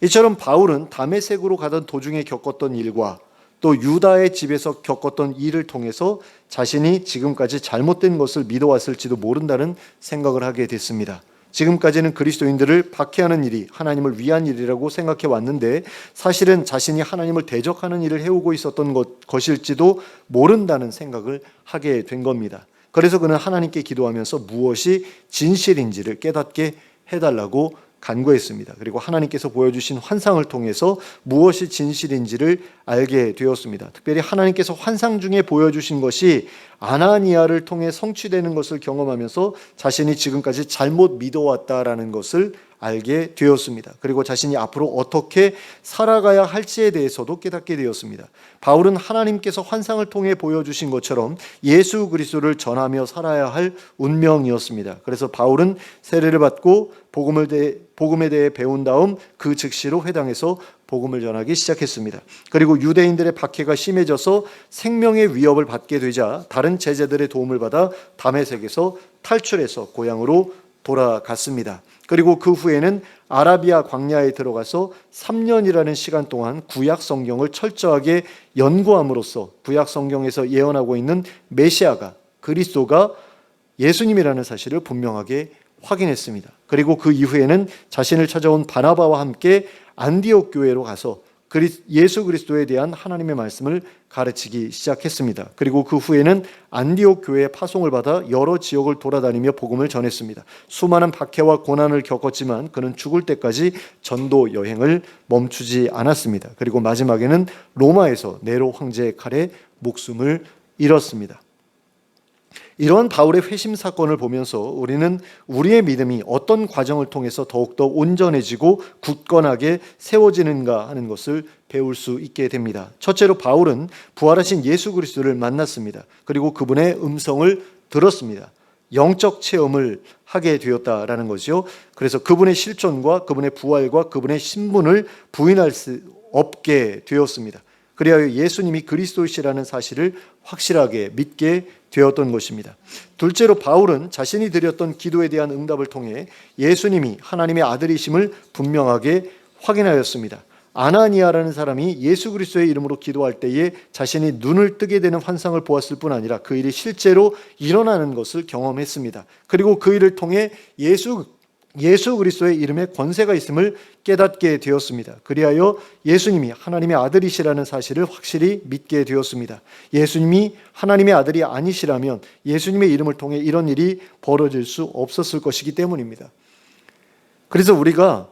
이처럼 바울은 다메섹으로 가던 도중에 겪었던 일과 또 유다의 집에서 겪었던 일을 통해서 자신이 지금까지 잘못된 것을 믿어왔을지도 모른다는 생각을 하게 됐습니다. 지금까지는 그리스도인들을 박해하는 일이 하나님을 위한 일이라고 생각해 왔는데 사실은 자신이 하나님을 대적하는 일을 해오고 있었던 것일지도 모른다는 생각을 하게 된 겁니다. 그래서 그는 하나님께 기도하면서 무엇이 진실인지를 깨닫게 해달라고 간구했습니다. 그리고 하나님께서 보여주신 환상을 통해서 무엇이 진실인지를 알게 되었습니다. 특별히 하나님께서 환상 중에 보여주신 것이 아나니아를 통해 성취되는 것을 경험하면서 자신이 지금까지 잘못 믿어왔다라는 것을 알게 되었습니다. 그리고 자신이 앞으로 어떻게 살아가야 할지에 대해서도 깨닫게 되었습니다. 바울은 하나님께서 환상을 통해 보여주신 것처럼 예수 그리스도를 전하며 살아야 할 운명이었습니다. 그래서 바울은 세례를 받고 복음에 대해 배운 다음 그 즉시로 회당에서 복음을 전하기 시작했습니다. 그리고 유대인들의 박해가 심해져서 생명의 위협을 받게 되자 다른 제자들의 도움을 받아 다메섹에서 탈출해서 고향으로 돌아갔습니다. 그리고 그 후에는 아라비아 광야에 들어가서 3년이라는 시간 동안 구약 성경을 철저하게 연구함으로써 구약 성경에서 예언하고 있는 메시아가 그리스도가 예수님이라는 사실을 분명하게 확인했습니다. 그리고 그 이후에는 자신을 찾아온 바나바와 함께 안디옥 교회로 가서 예수 그리스도에 대한 하나님의 말씀을 가르치기 시작했습니다. 그리고 그 후에는 안디옥 교회의 파송을 받아 여러 지역을 돌아다니며 복음을 전했습니다. 수많은 박해와 고난을 겪었지만 그는 죽을 때까지 전도 여행을 멈추지 않았습니다. 그리고 마지막에는 로마에서 네로 황제의 칼에 목숨을 잃었습니다. 이러한 바울의 회심 사건을 보면서 우리는 우리의 믿음이 어떤 과정을 통해서 더욱더 온전해지고 굳건하게 세워지는가 하는 것을 배울 수 있게 됩니다. 첫째로 바울은 부활하신 예수 그리스도를 만났습니다. 그리고 그분의 음성을 들었습니다. 영적 체험을 하게 되었다라는 것이요. 그래서 그분의 실존과 그분의 부활과 그분의 신분을 부인할 수 없게 되었습니다. 그리하여 예수님이 그리스도이시라는 사실을 확실하게 믿게 되었던 것입니다. 둘째로 바울은 자신이 드렸던 기도에 대한 응답을 통해 예수님이 하나님의 아들이심을 분명하게 확인하였습니다. 아나니아라는 사람이 예수 그리스도의 이름으로 기도할 때에 자신이 눈을 뜨게 되는 환상을 보았을 뿐 아니라 그 일이 실제로 일어나는 것을 경험했습니다. 그리고 그 일을 통해 예수 그리스도의 이름에 권세가 있음을 깨닫게 되었습니다. 그리하여 예수님이 하나님의 아들이시라는 사실을 확실히 믿게 되었습니다. 예수님이 하나님의 아들이 아니시라면 예수님의 이름을 통해 이런 일이 벌어질 수 없었을 것이기 때문입니다. 그래서 우리가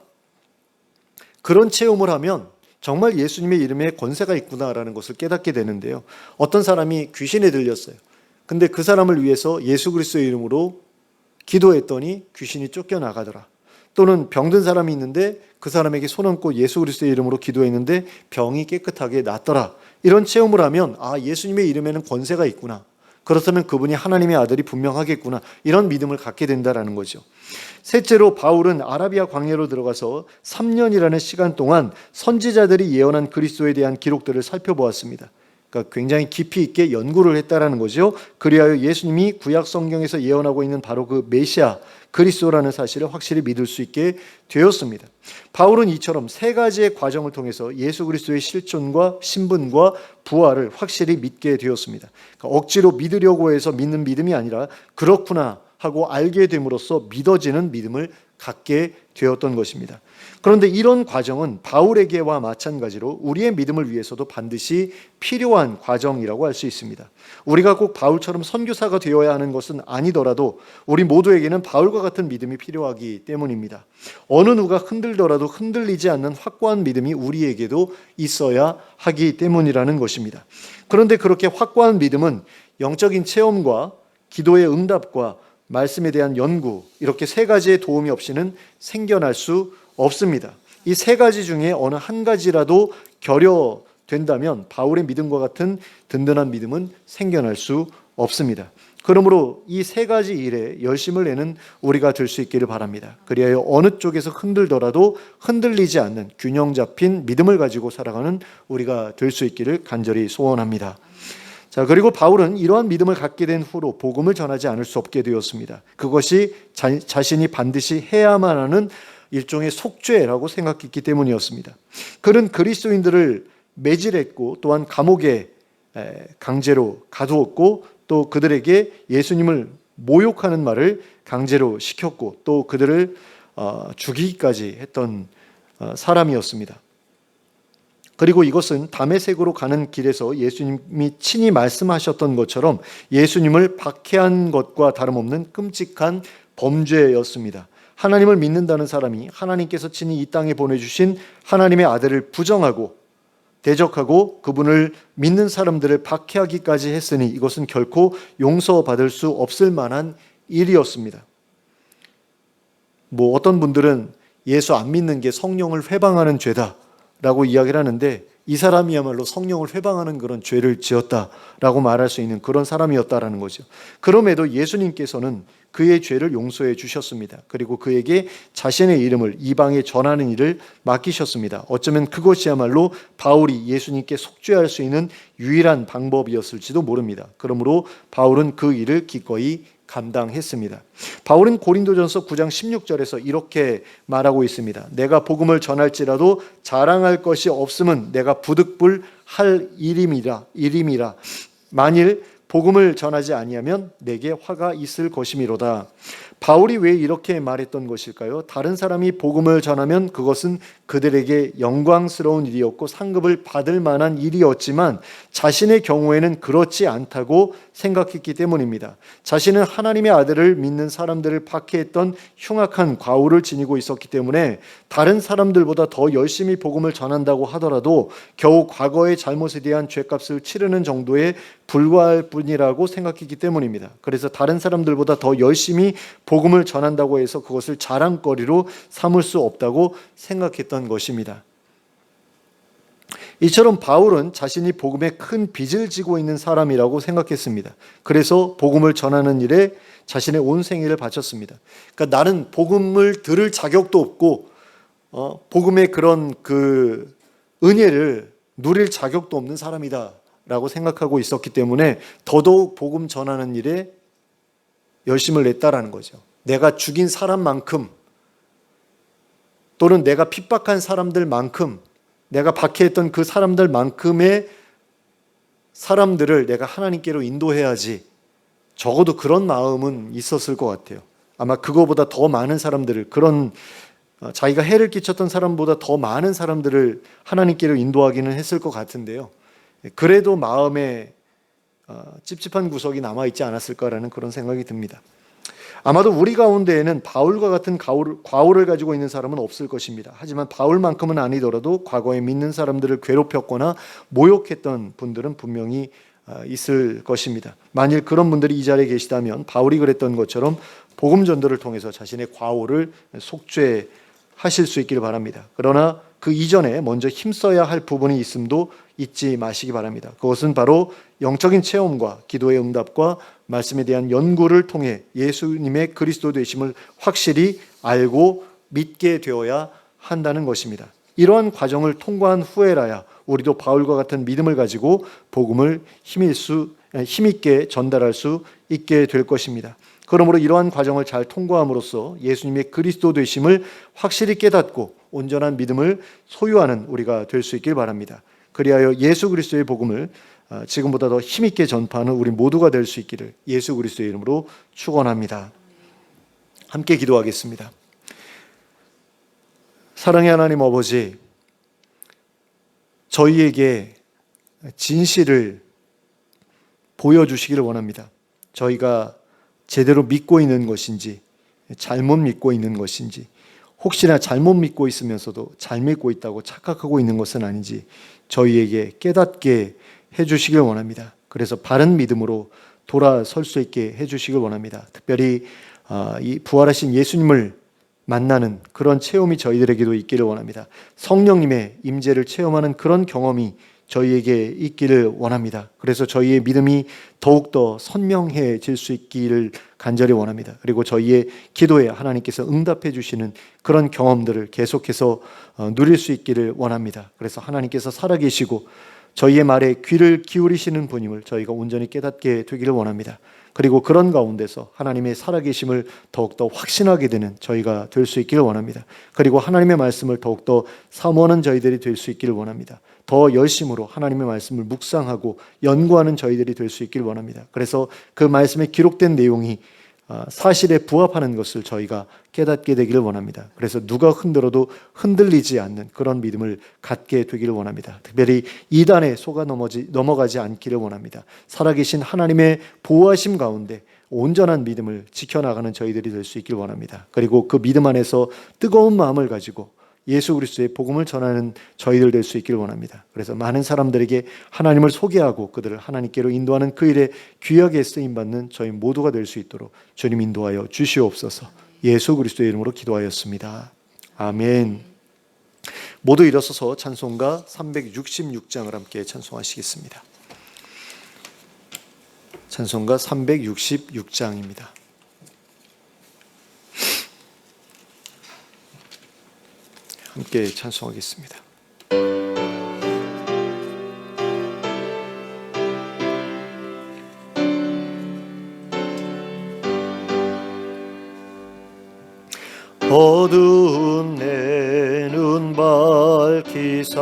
그런 체험을 하면 정말 예수님의 이름에 권세가 있구나라는 것을 깨닫게 되는데요. 어떤 사람이 귀신에 들렸어요. 근데 그 사람을 위해서 예수 그리스도의 이름으로 기도했더니 귀신이 쫓겨나가더라. 또는 병든 사람이 있는데 그 사람에게 손 얹고 예수 그리스도의 이름으로 기도했는데 병이 깨끗하게 낫더라. 이런 체험을 하면 예수님의 이름에는 권세가 있구나. 그렇다면 그분이 하나님의 아들이 분명하겠구나. 이런 믿음을 갖게 된다는 거죠. 셋째로 바울은 아라비아 광야로 들어가서 3년이라는 시간 동안 선지자들이 예언한 그리스도에 대한 기록들을 살펴보았습니다. 그러니까 굉장히 깊이 있게 연구를 했다라는 거죠. 그리하여 예수님이 구약 성경에서 예언하고 있는 바로 그 메시아 그리스도라는 사실을 확실히 믿을 수 있게 되었습니다. 바울은 이처럼 세 가지의 과정을 통해서 예수 그리스도의 실존과 신분과 부활을 확실히 믿게 되었습니다. 그러니까 억지로 믿으려고 해서 믿는 믿음이 아니라 그렇구나 하고 알게 됨으로써 믿어지는 믿음을 갖게 되었던 것입니다. 그런데 이런 과정은 바울에게와 마찬가지로 우리의 믿음을 위해서도 반드시 필요한 과정이라고 할 수 있습니다. 우리가 꼭 바울처럼 선교사가 되어야 하는 것은 아니더라도 우리 모두에게는 바울과 같은 믿음이 필요하기 때문입니다. 어느 누가 흔들더라도 흔들리지 않는 확고한 믿음이 우리에게도 있어야 하기 때문이라는 것입니다. 그런데 그렇게 확고한 믿음은 영적인 체험과 기도의 응답과 말씀에 대한 연구, 이렇게 세 가지의 도움이 없이는 생겨날 수 없습니다. 이 세 가지 중에 어느 한 가지라도 결여된다면 바울의 믿음과 같은 든든한 믿음은 생겨날 수 없습니다. 그러므로 이 세 가지 일에 열심을 내는 우리가 될 수 있기를 바랍니다. 그리하여 어느 쪽에서 흔들더라도 흔들리지 않는 균형 잡힌 믿음을 가지고 살아가는 우리가 될 수 있기를 간절히 소원합니다. 자, 그리고 바울은 이러한 믿음을 갖게 된 후로 복음을 전하지 않을 수 없게 되었습니다. 그것이 자신이 반드시 해야만 하는 일종의 속죄라고 생각했기 때문이었습니다. 그는 그리스도인들을 매질했고 또한 감옥에 강제로 가두었고 또 그들에게 예수님을 모욕하는 말을 강제로 시켰고 또 그들을 죽이기까지 했던 사람이었습니다. 그리고 이것은 다메섹으로 가는 길에서 예수님이 친히 말씀하셨던 것처럼 예수님을 박해한 것과 다름없는 끔찍한 범죄였습니다. 하나님을 믿는다는 사람이 하나님께서 친히 이 땅에 보내주신 하나님의 아들을 부정하고 대적하고 그분을 믿는 사람들을 박해하기까지 했으니 이것은 결코 용서받을 수 없을 만한 일이었습니다. 어떤 분들은 예수 안 믿는 게 성령을 회방하는 죄다라고 이야기를 하는데 이 사람이야말로 성령을 회방하는 그런 죄를 지었다라고 말할 수 있는 그런 사람이었다라는 거죠. 그럼에도 예수님께서는 그의 죄를 용서해 주셨습니다. 그리고 그에게 자신의 이름을 이방에 전하는 일을 맡기셨습니다. 어쩌면 그것이야말로 바울이 예수님께 속죄할 수 있는 유일한 방법이었을지도 모릅니다. 그러므로 바울은 그 일을 기꺼이 감당했습니다. 바울은 고린도전서 9장 16절에서 이렇게 말하고 있습니다. 내가 복음을 전할지라도 자랑할 것이 없음은 내가 부득불 할 일임이라. 만일 복음을 전하지 아니하면 내게 화가 있을 것이미로다. 바울이 왜 이렇게 말했던 것일까요? 다른 사람이 복음을 전하면 그것은 그들에게 영광스러운 일이었고 상급을 받을 만한 일이었지만 자신의 경우에는 그렇지 않다고 생각했기 때문입니다. 자신은 하나님의 아들을 믿는 사람들을 박해했던 흉악한 과오를 지니고 있었기 때문에 다른 사람들보다 더 열심히 복음을 전한다고 하더라도 겨우 과거의 잘못에 대한 죄값을 치르는 정도에 불과할 뿐이라고 생각했기 때문입니다. 그래서 다른 사람들보다 더 열심히 복음을 전한다고 해서 그것을 자랑거리로 삼을 수 없다고 생각했던 것입니다. 이처럼 바울은 자신이 복음에 큰 빚을 지고 있는 사람이라고 생각했습니다. 그래서 복음을 전하는 일에 자신의 온 생애를 바쳤습니다. 그러니까 나는 복음을 들을 자격도 없고 복음의 그런 그 은혜를 누릴 자격도 없는 사람이다 라고 생각하고 있었기 때문에 더더욱 복음 전하는 일에 열심을 냈다라는 거죠. 내가 죽인 사람만큼 또는 내가 핍박한 사람들만큼 내가 박해했던 그 사람들만큼의 사람들을 내가 하나님께로 인도해야지. 적어도 그런 마음은 있었을 것 같아요. 아마 그거보다 더 많은 사람들을 그런 자기가 해를 끼쳤던 사람보다 더 많은 사람들을 하나님께로 인도하기는 했을 것 같은데요. 그래도 마음에 찝찝한 구석이 남아있지 않았을까라는 그런 생각이 듭니다. 아마도 우리 가운데에는 바울과 같은 과오를 가지고 있는 사람은 없을 것입니다. 하지만 바울만큼은 아니더라도 과거에 믿는 사람들을 괴롭혔거나 모욕했던 분들은 분명히 있을 것입니다. 만일 그런 분들이 이 자리에 계시다면 바울이 그랬던 것처럼 복음 전도를 통해서 자신의 과오를 속죄하실 수 있기를 바랍니다. 그러나 그 이전에 먼저 힘써야 할 부분이 있음도 잊지 마시기 바랍니다. 그것은 바로 영적인 체험과 기도의 응답과 말씀에 대한 연구를 통해 예수님의 그리스도 되심을 확실히 알고 믿게 되어야 한다는 것입니다. 이러한 과정을 통과한 후에라야 우리도 바울과 같은 믿음을 가지고 복음을 힘있게 전달할 수 있게 될 것입니다. 그러므로 이러한 과정을 잘 통과함으로써 예수님의 그리스도 되심을 확실히 깨닫고 온전한 믿음을 소유하는 우리가 될 수 있길 바랍니다. 그리하여 예수 그리스도의 복음을 지금보다 더 힘있게 전파하는 우리 모두가 될 수 있기를 예수 그리스도의 이름으로 축원합니다. 함께 기도하겠습니다. 사랑의 하나님 아버지, 저희에게 진실을 보여주시기를 원합니다. 저희가 제대로 믿고 있는 것인지 잘못 믿고 있는 것인지 혹시나 잘못 믿고 있으면서도 잘 믿고 있다고 착각하고 있는 것은 아닌지 저희에게 깨닫게 해주시길 원합니다. 그래서 바른 믿음으로 돌아설 수 있게 해주시길 원합니다. 특별히 이 부활하신 예수님을 만나는 그런 체험이 저희들에게도 있기를 원합니다. 성령님의 임재를 체험하는 그런 경험이 저희에게 있기를 원합니다. 그래서 저희의 믿음이 더욱더 선명해질 수 있기를 간절히 원합니다. 그리고 저희의 기도에 하나님께서 응답해 주시는 그런 경험들을 계속해서 누릴 수 있기를 원합니다. 그래서 하나님께서 살아계시고 저희의 말에 귀를 기울이시는 분임을 저희가 온전히 깨닫게 되기를 원합니다. 그리고 그런 가운데서 하나님의 살아계심을 더욱더 확신하게 되는 저희가 될 수 있기를 원합니다. 그리고 하나님의 말씀을 더욱더 사모하는 저희들이 될 수 있기를 원합니다. 더 열심으로 하나님의 말씀을 묵상하고 연구하는 저희들이 될 수 있기를 원합니다. 그래서 그 말씀에 기록된 내용이 사실에 부합하는 것을 저희가 깨닫게 되기를 원합니다. 그래서 누가 흔들어도 흔들리지 않는 그런 믿음을 갖게 되기를 원합니다. 특별히 이단에 속아 넘어가지 않기를 원합니다. 살아계신 하나님의 보호하심 가운데 온전한 믿음을 지켜나가는 저희들이 될 수 있기를 원합니다. 그리고 그 믿음 안에서 뜨거운 마음을 가지고 예수 그리스도의 복음을 전하는 저희들 될 수 있기를 원합니다. 그래서 많은 사람들에게 하나님을 소개하고 그들을 하나님께로 인도하는 그 일에 귀하게 쓰임받는 저희 모두가 될 수 있도록 주님 인도하여 주시옵소서. 예수 그리스도의 이름으로 기도하였습니다. 아멘. 모두 일어서서 찬송가 366장을 함께 찬송하시겠습니다. 찬송가 366장입니다. 함께 찬송하겠습니다. 어두운 내 눈 밝히사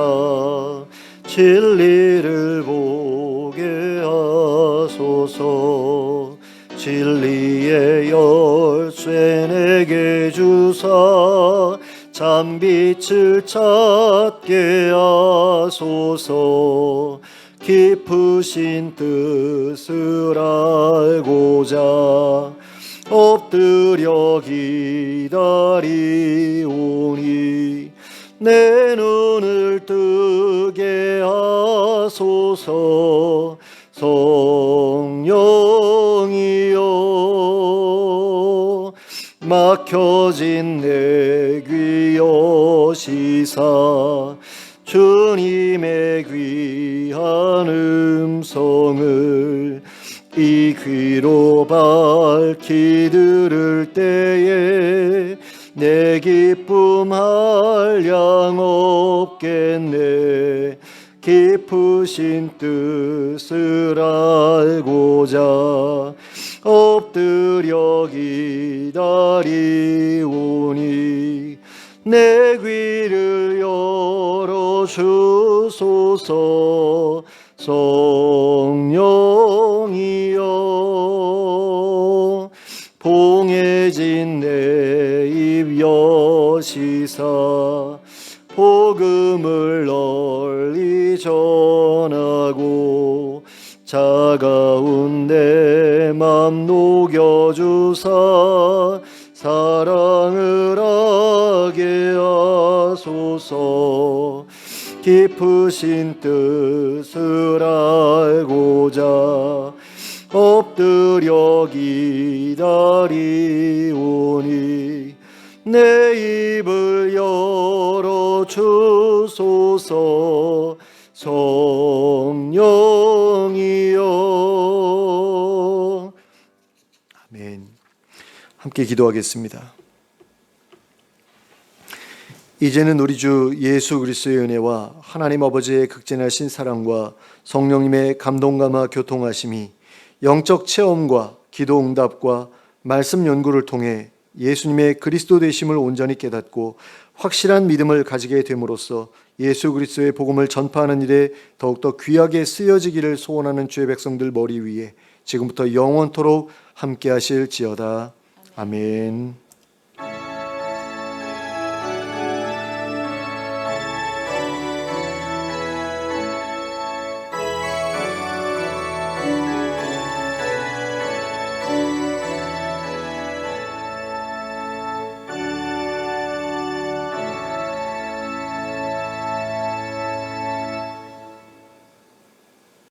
진리를 보게 하소서. 진리의 열쇠 내게 주사 참빛을 찾게 하소서. 깊으신 뜻을 알고자 엎드려 기다리오니 내 눈을 뜨게 하소서. 성령이여 막혀진 내 귀 여시사 주님의 귀한 음성을 이 귀로 밝히 들을 때에 내 기쁨 한량 없겠네. 깊으신 뜻을 알고자 엎드려 기다리오니 내 귀를 열어주소서. 성령이여 봉해진 내 입 여시사 복음을 널리 전하고 차가운 내 맘 녹여주사 사랑을 하게 하소서. 깊으신 뜻을 알고자 엎드려 기다리오니 내 입을 열어주소서. 성령이여. 아멘. 함께 기도하겠습니다. 이제는 우리 주 예수 그리스도의 은혜와 하나님 아버지의 극진하신 사랑과 성령님의 감동감화 교통하심이 영적 체험과 기도 응답과 말씀 연구를 통해 예수님의 그리스도 되심을 온전히 깨닫고 확실한 믿음을 가지게 됨으로써 예수 그리스도의 복음을 전파하는 일에 더욱더 귀하게 쓰여지기를 소원하는 주의 백성들 머리 위에 지금부터 영원토록 함께 하실지어다. 아멘.